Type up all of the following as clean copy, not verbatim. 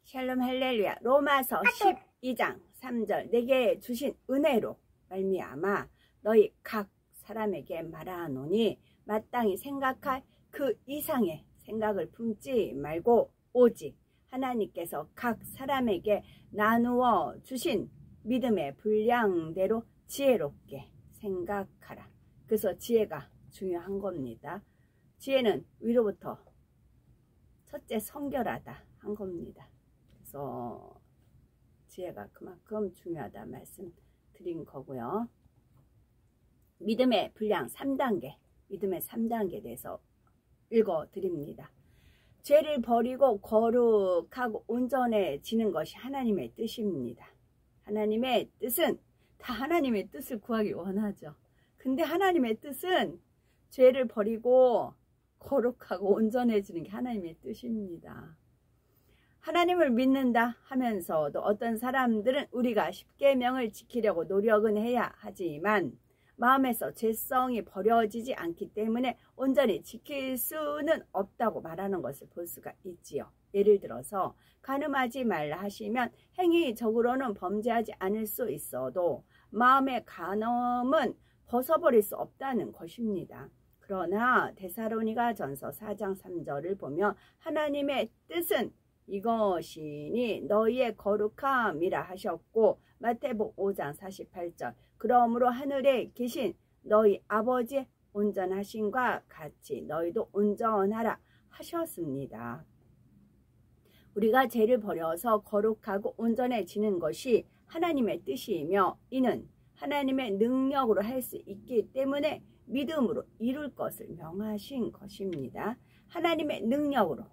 샬롬 할렐루야. 로마서 12장 3절 내게 주신 은혜로 말미암아 너희 각 사람에게 말하노니 마땅히 생각할 그 이상의 생각을 품지 말고 오직 하나님께서 각 사람에게 나누어 주신 믿음의 분량대로 지혜롭게 생각하라. 그래서 지혜가 중요한 겁니다. 지혜는 위로부터 첫째 성결하다 한 겁니다. 그래서 지혜가 그만큼 중요하다 말씀드린 거고요. 믿음의 분량 3단계, 믿음의 3단계에 대해서 읽어드립니다. 죄를 버리고 거룩하고 온전해지는 것이 하나님의 뜻입니다. 하나님의 뜻은 다 하나님의 뜻을 구하기 원하죠. 근데 하나님의 뜻은 죄를 버리고 거룩하고 온전해지는 게 하나님의 뜻입니다. 하나님을 믿는다 하면서도 어떤 사람들은 우리가 십계명을 지키려고 노력은 해야 하지만 마음에서 죄성이 버려지지 않기 때문에 온전히 지킬 수는 없다고 말하는 것을 볼 수가 있지요. 예를 들어서 간음하지 말라 하시면 행위적으로는 범죄하지 않을 수 있어도 마음의 간음은 벗어버릴 수 없다는 것입니다. 그러나 데살로니가전서 4장 3절을 보면 하나님의 뜻은 이것이니 너희의 거룩함이라 하셨고, 마태복음 5장 48절 그러므로 하늘에 계신 너희 아버지의 온전하심과 같이 너희도 온전하라 하셨습니다. 우리가 죄를 버려서 거룩하고 온전해지는 것이 하나님의 뜻이며 이는 하나님의 능력으로 할 수 있기 때문에 믿음으로 이룰 것을 명하신 것입니다. 하나님의 능력으로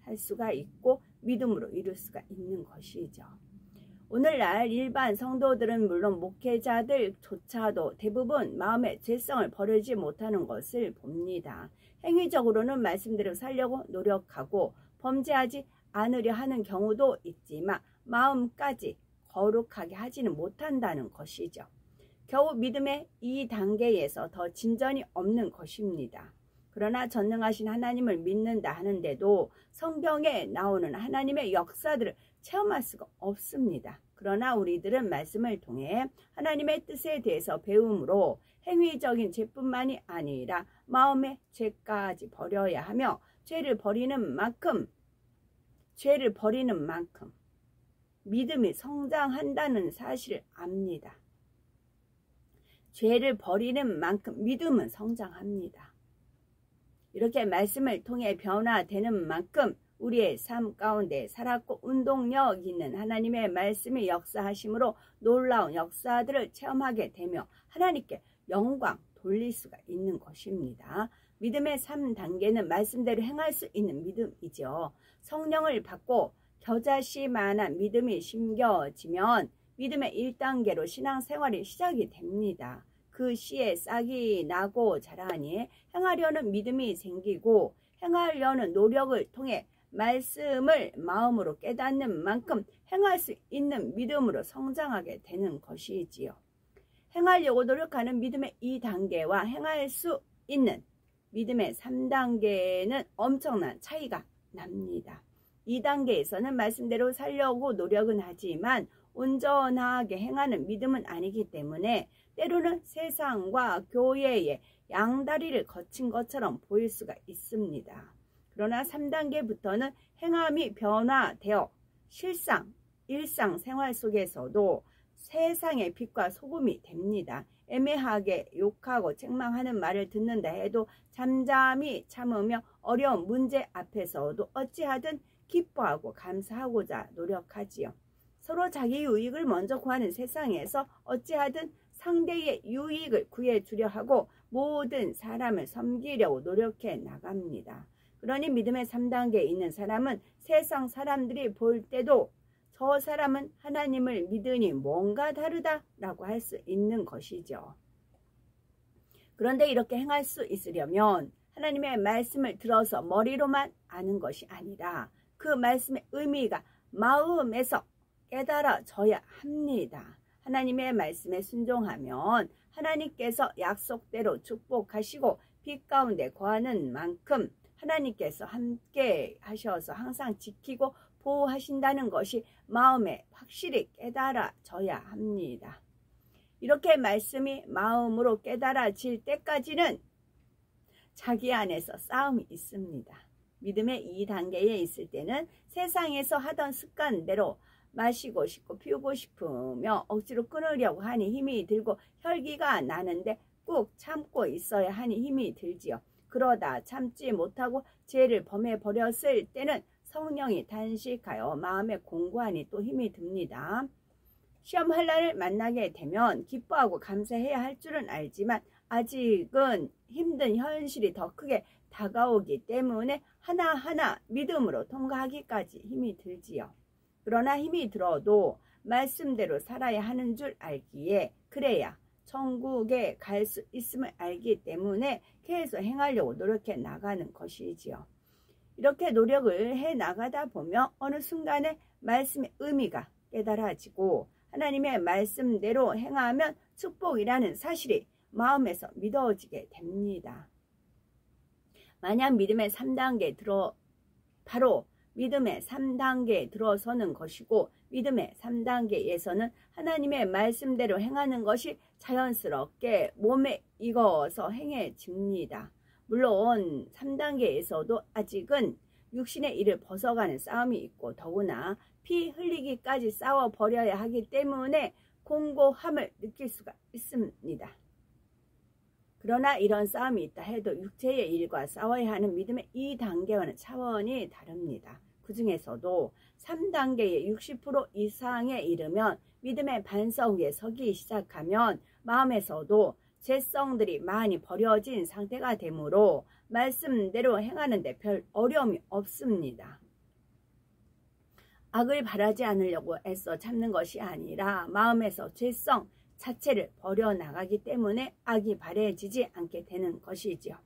할 수가 있고 믿음으로 이룰 수가 있는 것이죠. 오늘날 일반 성도들은 물론 목회자들조차도 대부분 마음의 죄성을 버리지 못하는 것을 봅니다. 행위적으로는 말씀대로 살려고 노력하고 범죄하지 않으려 하는 경우도 있지만 마음까지 거룩하게 하지는 못한다는 것이죠. 겨우 믿음의 이 단계에서 더 진전이 없는 것입니다. 그러나 전능하신 하나님을 믿는다 하는데도 성경에 나오는 하나님의 역사들을 체험할 수가 없습니다. 그러나 우리들은 말씀을 통해 하나님의 뜻에 대해서 배움으로 행위적인 죄뿐만이 아니라 마음의 죄까지 버려야 하며 죄를 버리는 만큼 믿음이 성장한다는 사실을 압니다. 죄를 버리는 만큼 믿음은 성장합니다. 이렇게 말씀을 통해 변화되는 만큼 우리의 삶 가운데 살았고 운동력 있는 하나님의 말씀이 역사하심으로 놀라운 역사들을 체험하게 되며 하나님께 영광 돌릴 수가 있는 것입니다. 믿음의 3단계는 말씀대로 행할 수 있는 믿음이죠. 성령을 받고 겨자씨만한 믿음이 심겨지면 믿음의 1단계로 신앙생활이 시작이 됩니다. 그 씨에 싹이 나고 자라니 행하려는 믿음이 생기고 행하려는 노력을 통해 말씀을 마음으로 깨닫는 만큼 행할 수 있는 믿음으로 성장하게 되는 것이지요. 행하려고 노력하는 믿음의 2단계와 행할 수 있는 믿음의 3단계는 엄청난 차이가 납니다. 2단계에서는 말씀대로 살려고 노력은 하지만 온전하게 행하는 믿음은 아니기 때문에 때로는 세상과 교회의 양다리를 거친 것처럼 보일 수가 있습니다. 그러나 3단계부터는 행함이 변화되어 일상생활 속에서도 세상의 빛과 소금이 됩니다. 애매하게 욕하고 책망하는 말을 듣는다 해도 잠잠히 참으며 어려운 문제 앞에서도 어찌하든 기뻐하고 감사하고자 노력하지요. 서로 자기 유익을 먼저 구하는 세상에서 어찌하든 상대의 유익을 구해주려 하고 모든 사람을 섬기려고 노력해 나갑니다. 그러니 믿음의 3단계에 있는 사람은 세상 사람들이 볼 때도 저 사람은 하나님을 믿으니 뭔가 다르다라고 할 수 있는 것이죠. 그런데 이렇게 행할 수 있으려면 하나님의 말씀을 들어서 머리로만 아는 것이 아니라 그 말씀의 의미가 마음에서 깨달아져야 합니다. 하나님의 말씀에 순종하면 하나님께서 약속대로 축복하시고 빛 가운데 거하는 만큼 하나님께서 함께 하셔서 항상 지키고 보호하신다는 것이 마음에 확실히 깨달아져야 합니다. 이렇게 말씀이 마음으로 깨달아질 때까지는 자기 안에서 싸움이 있습니다. 믿음의 2단계에 있을 때는 세상에서 하던 습관대로 마시고 싶고 피우고 싶으며 억지로 끊으려고 하니 힘이 들고 혈기가 나는데 꾹 참고 있어야 하니 힘이 들지요. 그러다 참지 못하고 죄를 범해버렸을 때는 성령이 단식하여 마음에 공고하니 또 힘이 듭니다. 시험 환난을 만나게 되면 기뻐하고 감사해야 할 줄은 알지만 아직은 힘든 현실이 더 크게 다가오기 때문에 하나하나 믿음으로 통과하기까지 힘이 들지요. 그러나 힘이 들어도 말씀대로 살아야 하는 줄 알기에 그래야 천국에 갈 수 있음을 알기 때문에 계속 행하려고 노력해 나가는 것이지요. 이렇게 노력을 해 나가다 보면 어느 순간에 말씀의 의미가 깨달아지고 하나님의 말씀대로 행하면 축복이라는 사실이 마음에서 믿어지게 됩니다. 만약 믿음의 3단계에 바로 믿음의 3단계에 들어서는 것이고 믿음의 3단계에서는 하나님의 말씀대로 행하는 것이 자연스럽게 몸에 익어서 행해집니다. 물론 3단계에서도 아직은 육신의 일을 벗어가는 싸움이 있고 더구나 피 흘리기까지 싸워버려야 하기 때문에 공고함을 느낄 수가 있습니다. 그러나 이런 싸움이 있다 해도 육체의 일과 싸워야 하는 믿음의 2단계와는 차원이 다릅니다. 그 중에서도 3단계의 60% 이상에 이르면 믿음의 반석 위에 서기 시작하면 마음에서도 죄성들이 많이 버려진 상태가 되므로 말씀대로 행하는 데 별 어려움이 없습니다. 악을 바라지 않으려고 애써 참는 것이 아니라 마음에서 죄성 자체를 버려나가기 때문에 악이 바래지지 않게 되는 것이지요.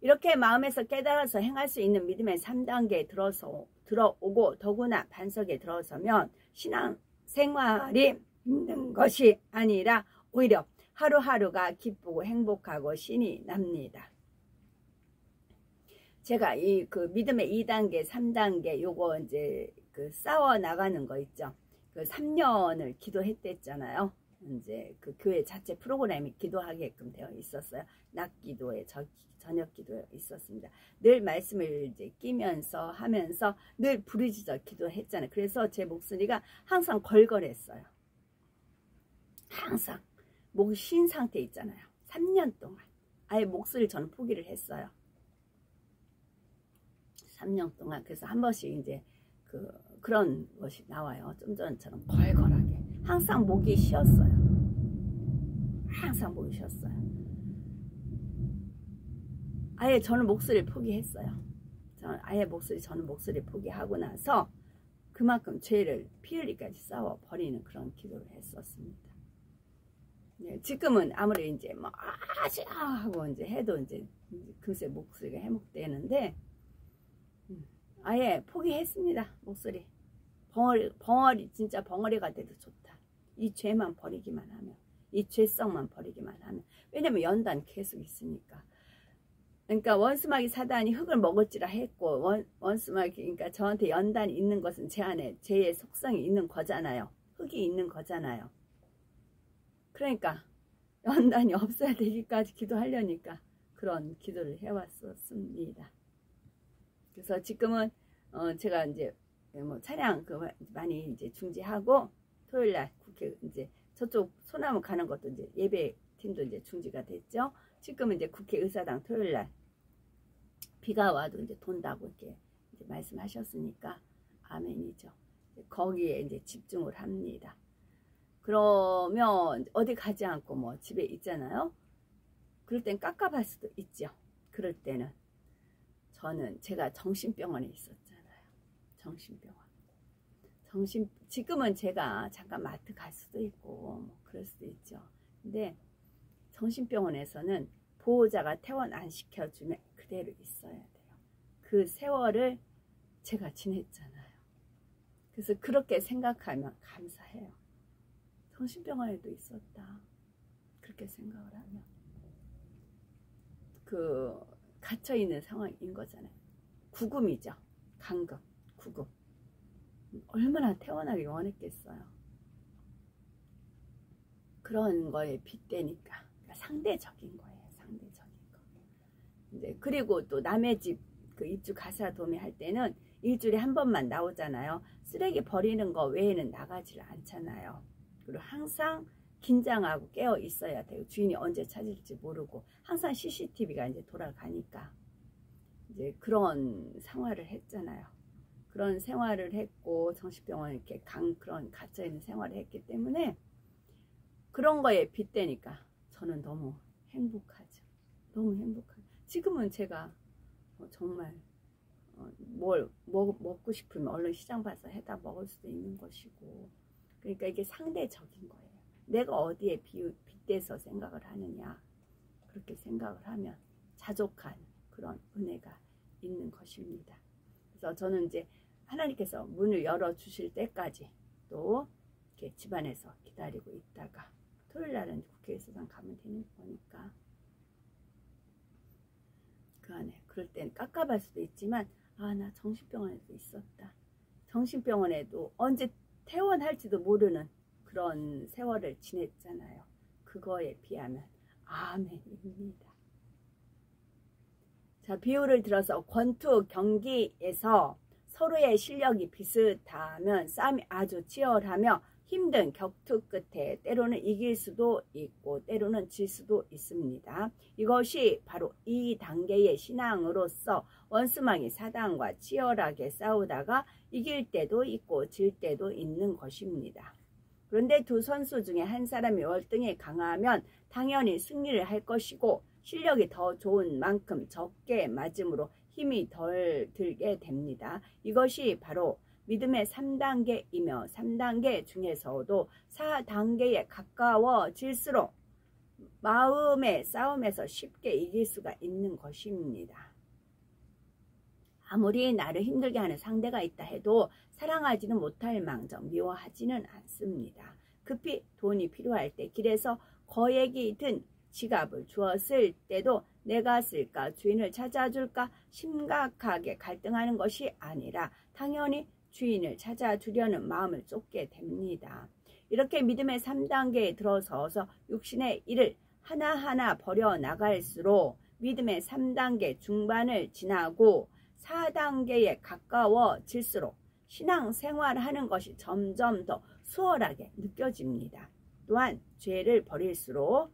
이렇게 마음에서 깨달아서 행할 수 있는 믿음의 3단계에 들어오고 더구나 반석에 들어서면 신앙생활이 힘든 것이 아니라 오히려 하루하루가 기쁘고 행복하고 신이 납니다. 제가 그 믿음의 2단계, 3단계 요거 이제 그 싸워 나가는 거 있죠. 그 3년을 기도했댔잖아요. 이제 그 교회 자체 프로그램이 기도하게끔 되어 있었어요. 낮 기도에 저녁 기도에 있었습니다. 늘 말씀을 이제 끼면서 하면서 늘 부르짖어 기도했잖아요. 그래서 제 목소리가 항상 걸걸했어요. 항상 목이 쉰 상태 있잖아요. 3년 동안 아예 목소리를 저는 포기를 했어요. 3년 동안. 그래서 한 번씩 이제 그런 것이 나와요. 좀 전처럼 걸걸하게. 항상 목이 쉬었어요. 항상 목이 쉬었어요. 아예 저는 목소리를 포기했어요. 저는 목소리 포기하고 나서 그만큼 죄를 피 흘리기까지 싸워 버리는 그런 기도를 했었습니다. 네, 지금은 아무리 이제 뭐 하고 이제 해도 이제 금세 목소리가 회복되는데 아예 포기했습니다. 목소리 벙어리 진짜 벙어리가 돼도 좋다. 이 죄만 버리기만 하면, 이 죄성만 버리기만 하면. 왜냐면 연단 계속 있으니까. 그러니까 원수마귀 사단이 흙을 먹을지라 했고 원수마귀 그러니까 저한테 연단이 있는 것은 제 안에 죄의 속성이 있는 거잖아요. 흙이 있는 거잖아요. 그러니까 연단이 없어야 되기까지 기도하려니까 그런 기도를 해왔었습니다. 그래서 지금은 제가 이제 뭐 차량 많이 이제 중지하고 토요일날 국회 이제 저쪽 소나무 가는 것도 이제 예배 팀도 이제 중지가 됐죠. 지금 이제 국회의사당 토요일날 비가 와도 이제 돈다고 이렇게 이제 말씀하셨으니까 아멘이죠. 거기에 이제 집중을 합니다. 그러면 어디 가지 않고 뭐 집에 있잖아요. 그럴 땐 깝깝할 수도 있죠. 그럴 때는 제가 정신병원에 있었잖아요. 정신병원. 지금은 제가 잠깐 마트 갈 수도 있고 뭐 그럴 수도 있죠. 근데 정신병원에서는 보호자가 퇴원 안 시켜주면 그대로 있어야 돼요. 그 세월을 제가 지냈잖아요. 그래서 그렇게 생각하면 감사해요. 정신병원에도 있었다. 그렇게 생각을 하면 갇혀있는 상황인 거잖아요. 구금이죠. 간급, 구금. 얼마나 태어나기 원했겠어요. 그런 거에 빗대니까. 그러니까 상대적인 거예요. 상대적인 거. 이제 그리고 또 남의 집 그 입주 가사 도매할 때는 일주일에 한 번만 나오잖아요. 쓰레기 버리는 거 외에는 나가지를 않잖아요. 그리고 항상 긴장하고 깨어 있어야 돼요. 주인이 언제 찾을지 모르고 항상 CCTV가 이제 돌아가니까 이제 그런 생활을 했잖아요. 그런 생활을 했고 정신병원 이렇게 그런 갇혀 있는 생활을 했기 때문에 그런 거에 빗대니까 저는 너무 행복하죠. 너무 행복하죠. 지금은 제가 정말 뭘 먹고 싶으면 얼른 시장 가서 해다 먹을 수도 있는 것이고, 그러니까 이게 상대적인 거예요. 내가 어디에 빗대서 생각을 하느냐, 그렇게 생각을 하면 자족한 그런 은혜가 있는 것입니다. 그래서 저는 이제 하나님께서 문을 열어주실 때까지 또 이렇게 집안에서 기다리고 있다가 토요일 날은 국회의사당 가면 되는 거니까 그 안에 그럴 땐 깝깝할 수도 있지만 나 정신병원에도 있었다. 정신병원에도 언제 퇴원할지도 모르는 그런 세월을 지냈잖아요. 그거에 비하면 아멘입니다. 자, 비유를 들어서 권투 경기에서 서로의 실력이 비슷하면 싸움이 아주 치열하며 힘든 격투 끝에 때로는 이길 수도 있고 때로는 질 수도 있습니다. 이것이 바로 이 단계의 신앙으로서 원수마귀 사단과 치열하게 싸우다가 이길 때도 있고 질 때도 있는 것입니다. 그런데 두 선수 중에 한 사람이 월등히 강하면 당연히 승리를 할 것이고 실력이 더 좋은 만큼 적게 맞음으로 힘이 덜 들게 됩니다. 이것이 바로 믿음의 3단계이며 3단계 중에서도 4단계에 가까워질수록 마음의 싸움에서 쉽게 이길 수가 있는 것입니다. 아무리 나를 힘들게 하는 상대가 있다 해도 사랑하지는 못할 망정 미워하지는 않습니다. 급히 돈이 필요할 때 길에서 거액이 든 지갑을 주었을 때도 내가 쓸까 주인을 찾아줄까 심각하게 갈등하는 것이 아니라 당연히 주인을 찾아주려는 마음을 쏟게 됩니다. 이렇게 믿음의 3단계에 들어서서 육신의 일을 하나하나 버려나갈수록 믿음의 3단계 중반을 지나고 4단계에 가까워질수록 신앙생활하는 것이 점점 더 수월하게 느껴집니다. 또한 죄를 버릴수록요.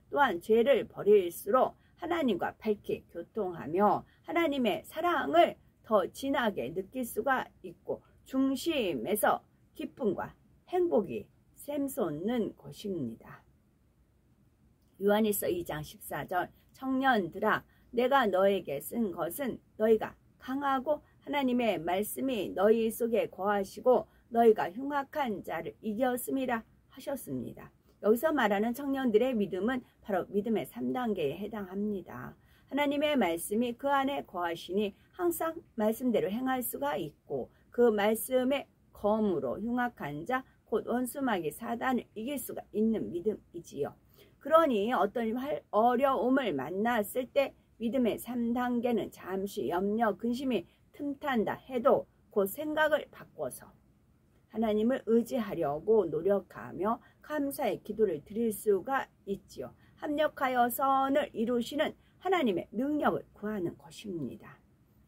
또한 죄를 버릴수록 하나님과 밝히 교통하며 하나님의 사랑을 더 진하게 느낄 수가 있고 중심에서 기쁨과 행복이 샘솟는 것입니다. 요한일서 2장 14절 청년들아 내가 너에게 쓴 것은 너희가 강하고 하나님의 말씀이 너희 속에 거하시고 너희가 흉악한 자를 이겼음이라 하셨습니다. 여기서 말하는 청년들의 믿음은 바로 믿음의 3단계에 해당합니다. 하나님의 말씀이 그 안에 거하시니 항상 말씀대로 행할 수가 있고 그 말씀의 검으로 흉악한 자 곧 원수마귀 사단을 이길 수가 있는 믿음이지요. 그러니 어떤 어려움을 만났을 때 믿음의 3단계는 잠시 염려 근심이 틈탄다 해도 그 생각을 바꿔서 하나님을 의지하려고 노력하며 감사의 기도를 드릴 수가 있지요. 합력하여 선을 이루시는 하나님의 능력을 구하는 것입니다.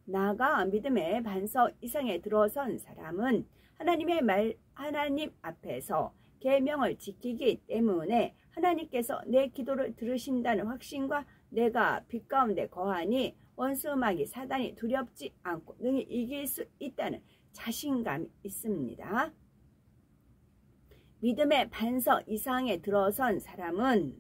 나아가 믿음의 반석 이상에 들어선 사람은 하나님 앞에서 계명을 지키기 때문에 하나님께서 내 기도를 들으신다는 확신과 내가 빛 가운데 거하니 원수마귀 사단이 두렵지 않고 능히 이길 수 있다는 자신감이 있습니다. 믿음의 반석 이상에 들어선 사람은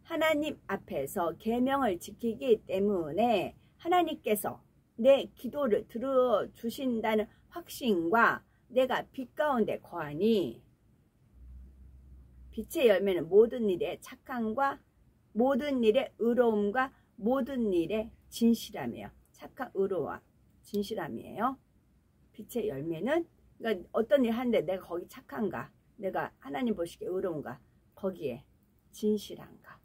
하나님 앞에서 계명을 지키기 때문에 하나님께서 내 기도를 들어주신다는 확신과 내가 빛 가운데 거하니 빛의 열매는 모든 일의 착함과 모든 일의 의로움과 모든 일의 진실함이에요. 착한 의로와 진실함이에요. 빛의 열매는 그러니까 어떤 일 하는데 내가 거기 착한가, 내가 하나님 보시기에 의로운가, 거기에 진실한가,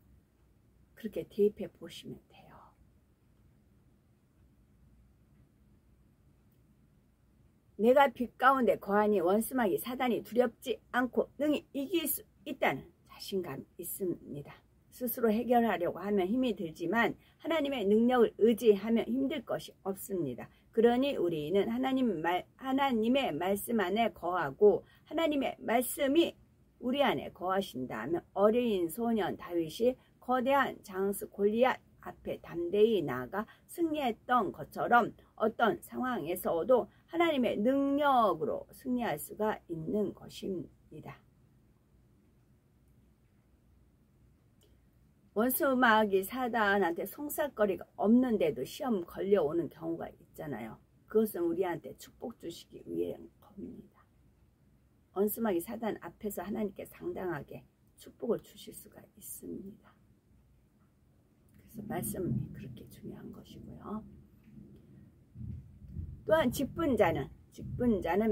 그렇게 대입해 보시면 돼요. 내가 빛 가운데 거하니 원수마귀 사단이 두렵지 않고 능히 이길 수 있다는 자신감 있습니다. 스스로 해결하려고 하면 힘이 들지만 하나님의 능력을 의지하면 힘들 것이 없습니다. 그러니 우리는 하나님의 말씀 안에 거하고 하나님의 말씀이 우리 안에 거하신다면 어린 소년 다윗이 거대한 장수 골리앗 앞에 담대히 나아가 승리했던 것처럼 어떤 상황에서도 하나님의 능력으로 승리할 수가 있는 것입니다. 원수마귀 사단한테 송사거리가 없는데도 시험 걸려오는 경우가 있잖아요. 그것은 우리한테 축복 주시기 위한 겁니다. 원수마귀 사단 앞에서 하나님께 상당하게 축복을 주실 수가 있습니다. 그래서 말씀이 그렇게 중요한 것이고요. 또한 직분자는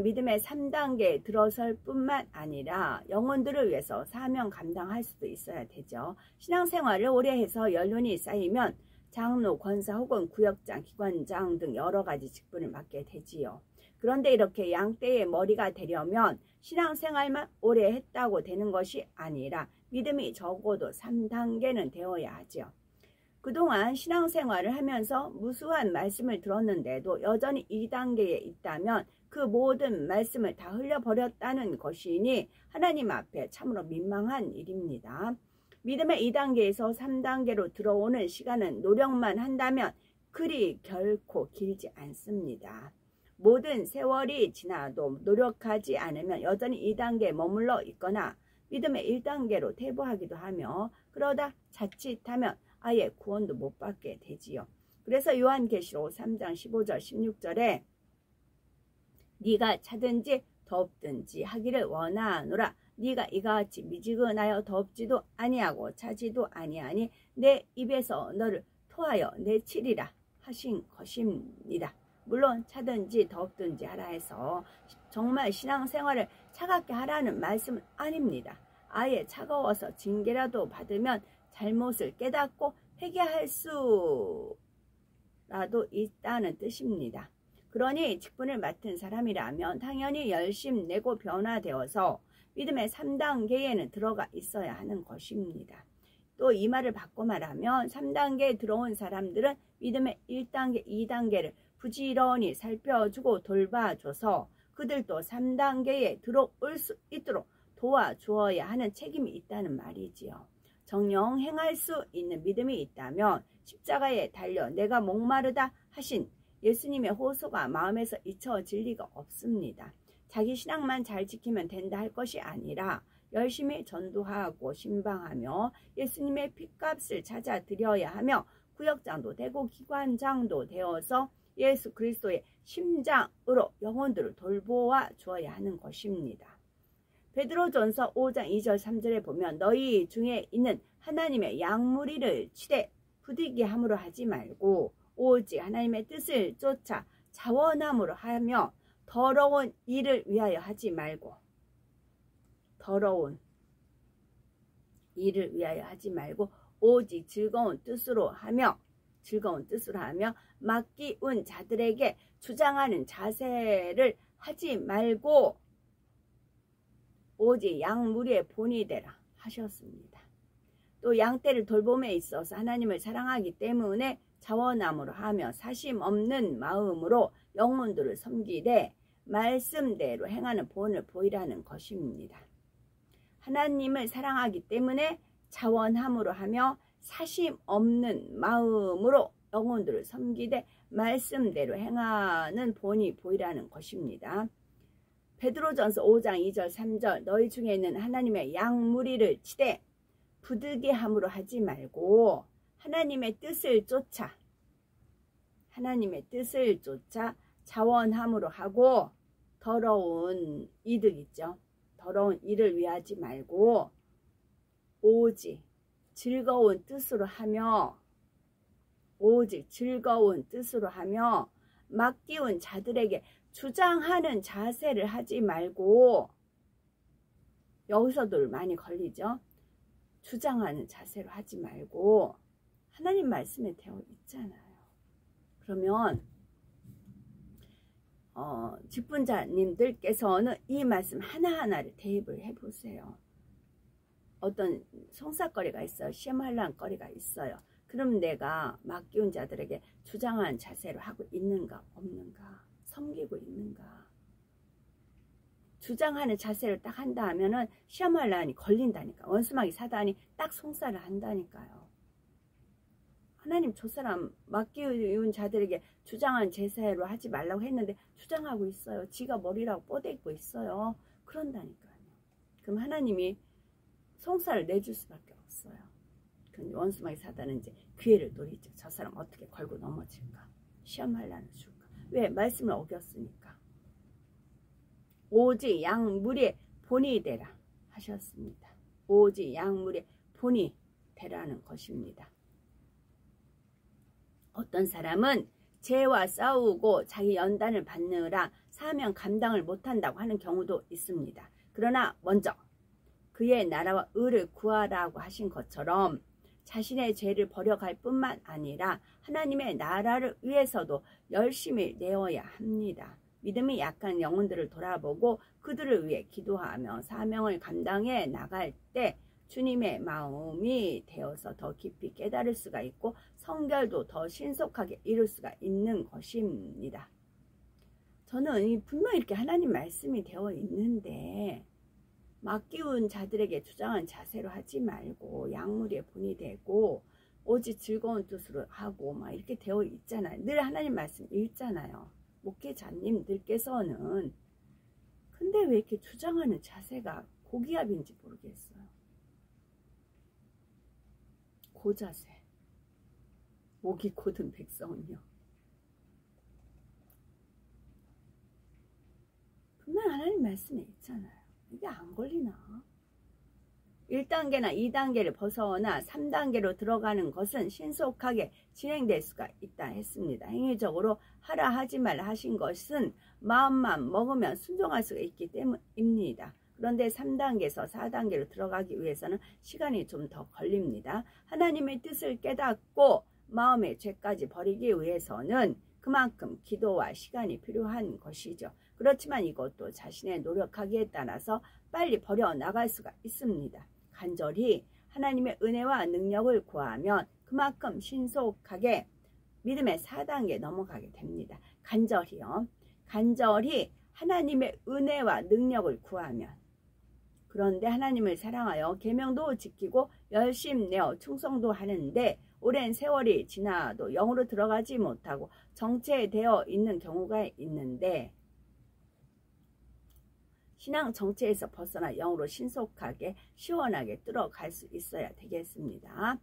믿음의 3단계에 들어설 뿐만 아니라 영혼들을 위해서 사명 감당할 수도 있어야 되죠. 신앙생활을 오래 해서 연륜이 쌓이면 장로, 권사 혹은 구역장, 기관장 등 여러 가지 직분을 맡게 되지요. 그런데 이렇게 양떼의 머리가 되려면 신앙생활만 오래 했다고 되는 것이 아니라 믿음이 적어도 3단계는 되어야 하죠. 그동안 신앙생활을 하면서 무수한 말씀을 들었는데도 여전히 2단계에 있다면 그 모든 말씀을 다 흘려버렸다는 것이니 하나님 앞에 참으로 민망한 일입니다. 믿음의 2단계에서 3단계로 들어오는 시간은 노력만 한다면 그리 결코 길지 않습니다. 모든 세월이 지나도 노력하지 않으면 여전히 2단계에 머물러 있거나 믿음의 1단계로 퇴보하기도 하며 그러다 자칫하면 아예 구원도 못 받게 되지요. 그래서 요한계시록 3장 15절 16절에 네가 차든지 덥든지 하기를 원하노라. 네가 이같이 미지근하여 덥지도 아니하고 차지도 아니하니 내 입에서 너를 토하여 내치리라 하신 것입니다. 물론 차든지 덥든지 하라 해서 정말 신앙생활을 차갑게 하라는 말씀은 아닙니다. 아예 차가워서 징계라도 받으면 잘못을 깨닫고 회개할 수라도 있다는 뜻입니다. 그러니 직분을 맡은 사람이라면 당연히 열심 내고 변화되어서 믿음의 3단계에는 들어가 있어야 하는 것입니다. 또 이 말을 바꿔 말하면 3단계에 들어온 사람들은 믿음의 1단계, 2단계를 부지런히 살펴주고 돌봐줘서 그들도 3단계에 들어올 수 있도록 도와주어야 하는 책임이 있다는 말이지요. 정녕 행할 수 있는 믿음이 있다면 십자가에 달려 내가 목마르다 하신 예수님의 호소가 마음에서 잊혀질 리가 없습니다. 자기 신앙만 잘 지키면 된다 할 것이 아니라 열심히 전도하고 신방하며 예수님의 핏값을 찾아 드려야 하며 구역장도 되고 기관장도 되어서 예수 그리스도의 심장으로 영혼들을 돌보아 주어야 하는 것입니다. 베드로전서 5장 2절 3절에 보면 너희 중에 있는 하나님의 양무리를 치되 부디게 함으로 하지 말고 오직 하나님의 뜻을 쫓아 자원함으로 하며 더러운 일을 위하여 하지 말고 오직 즐거운 뜻으로 하며 맡기운 자들에게 주장하는 자세를 하지 말고 오직 양무리의 본이 되라 하셨습니다. 또 양떼를 돌봄에 있어서 하나님을 사랑하기 때문에 자원함으로 하며 사심 없는 마음으로 영혼들을 섬기되 말씀대로 행하는 본을 보이라는 것입니다. 하나님을 사랑하기 때문에 자원함으로 하며 사심 없는 마음으로 영혼들을 섬기되 말씀대로 행하는 본이 보이라는 것입니다. 베드로전서 5장 2절 3절 너희 중에 있는 하나님의 양무리를 치되 부득이 함으로 하지 말고 하나님의 뜻을 쫓아 자원함으로 하고 더러운 이득 있죠. 더러운 일을 위하지 말고 오직 즐거운 뜻으로 하며 맡기운 자들에게 주장하는 자세를 하지 말고 여기서도 많이 걸리죠. 주장하는 자세로 하지 말고 하나님 말씀에 되어 있잖아요. 그러면 직분자님들께서는 이 말씀 하나하나를 대입을 해보세요. 어떤 송사거리가 있어요. 시험할란 거리가 있어요. 그럼 내가 맡기운 자들에게 주장한 자세로 하고 있는가 없는가, 섬기고 있는가. 주장하는 자세를 딱 한다 하면은 시험할란이 걸린다니까. 원수마귀 사단이 딱 송사를 한다니까요. 하나님 저 사람 맡기운 자들에게 주장한 제사로 하지 말라고 했는데 주장하고 있어요. 지가 머리라고 뻗어있고 있어요. 그런다니까요. 그럼 하나님이 송사를 내줄 수밖에 없어요. 그럼 원수마귀 사단은 이제 기회를 노리죠. 저 사람 어떻게 걸고 넘어질까? 시험할라는 줄까? 왜? 말씀을 어겼으니까. 오직 양물의 본이 되라 하셨습니다. 오직 양물의 본이 되라는 것입니다. 어떤 사람은 죄와 싸우고 자기 연단을 받느라 사명 감당을 못한다고 하는 경우도 있습니다. 그러나 먼저 그의 나라와 의를 구하라고 하신 것처럼 자신의 죄를 버려갈 뿐만 아니라 하나님의 나라를 위해서도 열심히 내어야 합니다. 믿음이 약한 영혼들을 돌아보고 그들을 위해 기도하며 사명을 감당해 나갈 때 주님의 마음이 되어서 더 깊이 깨달을 수가 있고 성결도 더 신속하게 이룰 수가 있는 것입니다. 저는 분명히 이렇게 하나님 말씀이 되어 있는데 맡기운 자들에게 주장한 자세로 하지 말고 양무리의 본이 되고 오직 즐거운 뜻으로 하고 막 이렇게 되어 있잖아요. 늘 하나님 말씀 읽잖아요. 목회자님들께서는. 근데 왜 이렇게 주장하는 자세가 고기압인지 모르겠어요. 고자세. 목이 고든 백성은요. 분명 하나님 말씀에 있잖아요. 이게 안 걸리나? 1단계나 2단계를 벗어나 3단계로 들어가는 것은 신속하게 진행될 수가 있다 했습니다. 행위적으로 하라 하지 말라 하신 것은 마음만 먹으면 순종할 수가 있기 때문입니다. 그런데 3단계에서 4단계로 들어가기 위해서는 시간이 좀 더 걸립니다. 하나님의 뜻을 깨닫고 마음의 죄까지 버리기 위해서는 그만큼 기도와 시간이 필요한 것이죠. 그렇지만 이것도 자신의 노력하기에 따라서 빨리 버려나갈 수가 있습니다. 간절히 하나님의 은혜와 능력을 구하면 그만큼 신속하게 믿음의 4단계에 넘어가게 됩니다. 간절히요. 간절히 하나님의 은혜와 능력을 구하면. 그런데 하나님을 사랑하여 계명도 지키고 열심 내어 충성도 하는데 오랜 세월이 지나도 영으로 들어가지 못하고 정체되어 있는 경우가 있는데 신앙 정체에서 벗어나 영으로 신속하게 시원하게 들어갈 수 있어야 되겠습니다.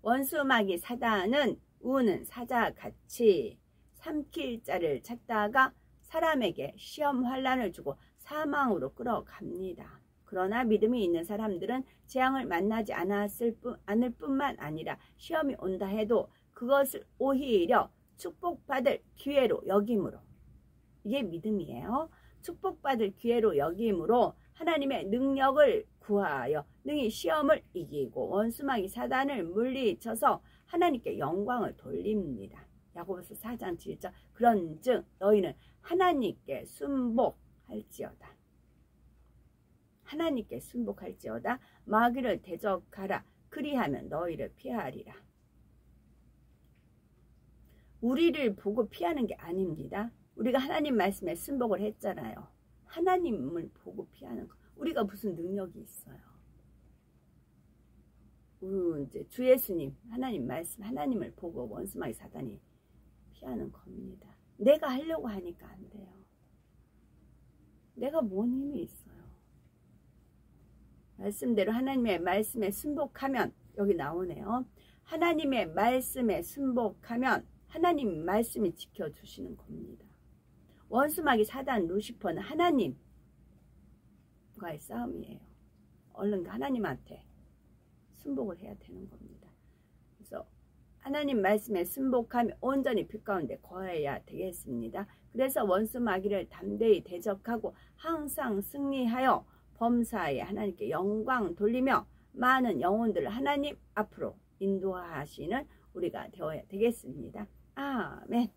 원수마귀 사단은 우는 사자같이 삼킬 자를 찾다가 사람에게 시험 환난을 주고 사망으로 끌어갑니다. 그러나 믿음이 있는 사람들은 재앙을 만나지 않을 뿐만 아니라 시험이 온다 해도 그것을 오히려 축복받을 기회로 여김으로, 이게 믿음이에요. 축복받을 기회로 여김으로 하나님의 능력을 구하여 능히 시험을 이기고 원수마귀 사단을 물리쳐서 하나님께 영광을 돌립니다. 야고보서 4장 7절 그런즉 너희는 하나님께 순복할지어다. 하나님께 순복할지어다. 마귀를 대적하라. 그리하면 너희를 피하리라. 우리를 보고 피하는 게 아닙니다. 우리가 하나님 말씀에 순복을 했잖아요. 하나님을 보고 피하는 거. 우리가 무슨 능력이 있어요. 이제 주 예수님, 하나님 말씀, 하나님을 보고 원수마귀 사단이 피하는 겁니다. 내가 하려고 하니까 안 돼요. 내가 뭔 힘이 있어요. 말씀대로 하나님의 말씀에 순복하면, 여기 나오네요. 하나님의 말씀에 순복하면 하나님 말씀이 지켜주시는 겁니다. 원수마귀 사단 루시퍼는 하나님과의 싸움이에요. 얼른 하나님한테 순복을 해야 되는 겁니다. 그래서 하나님 말씀에 순복하며 온전히 빛 가운데 거해야 되겠습니다. 그래서 원수마귀를 담대히 대적하고 항상 승리하여 범사에 하나님께 영광 돌리며 많은 영혼들을 하나님 앞으로 인도하시는 우리가 되어야 되겠습니다. 아멘.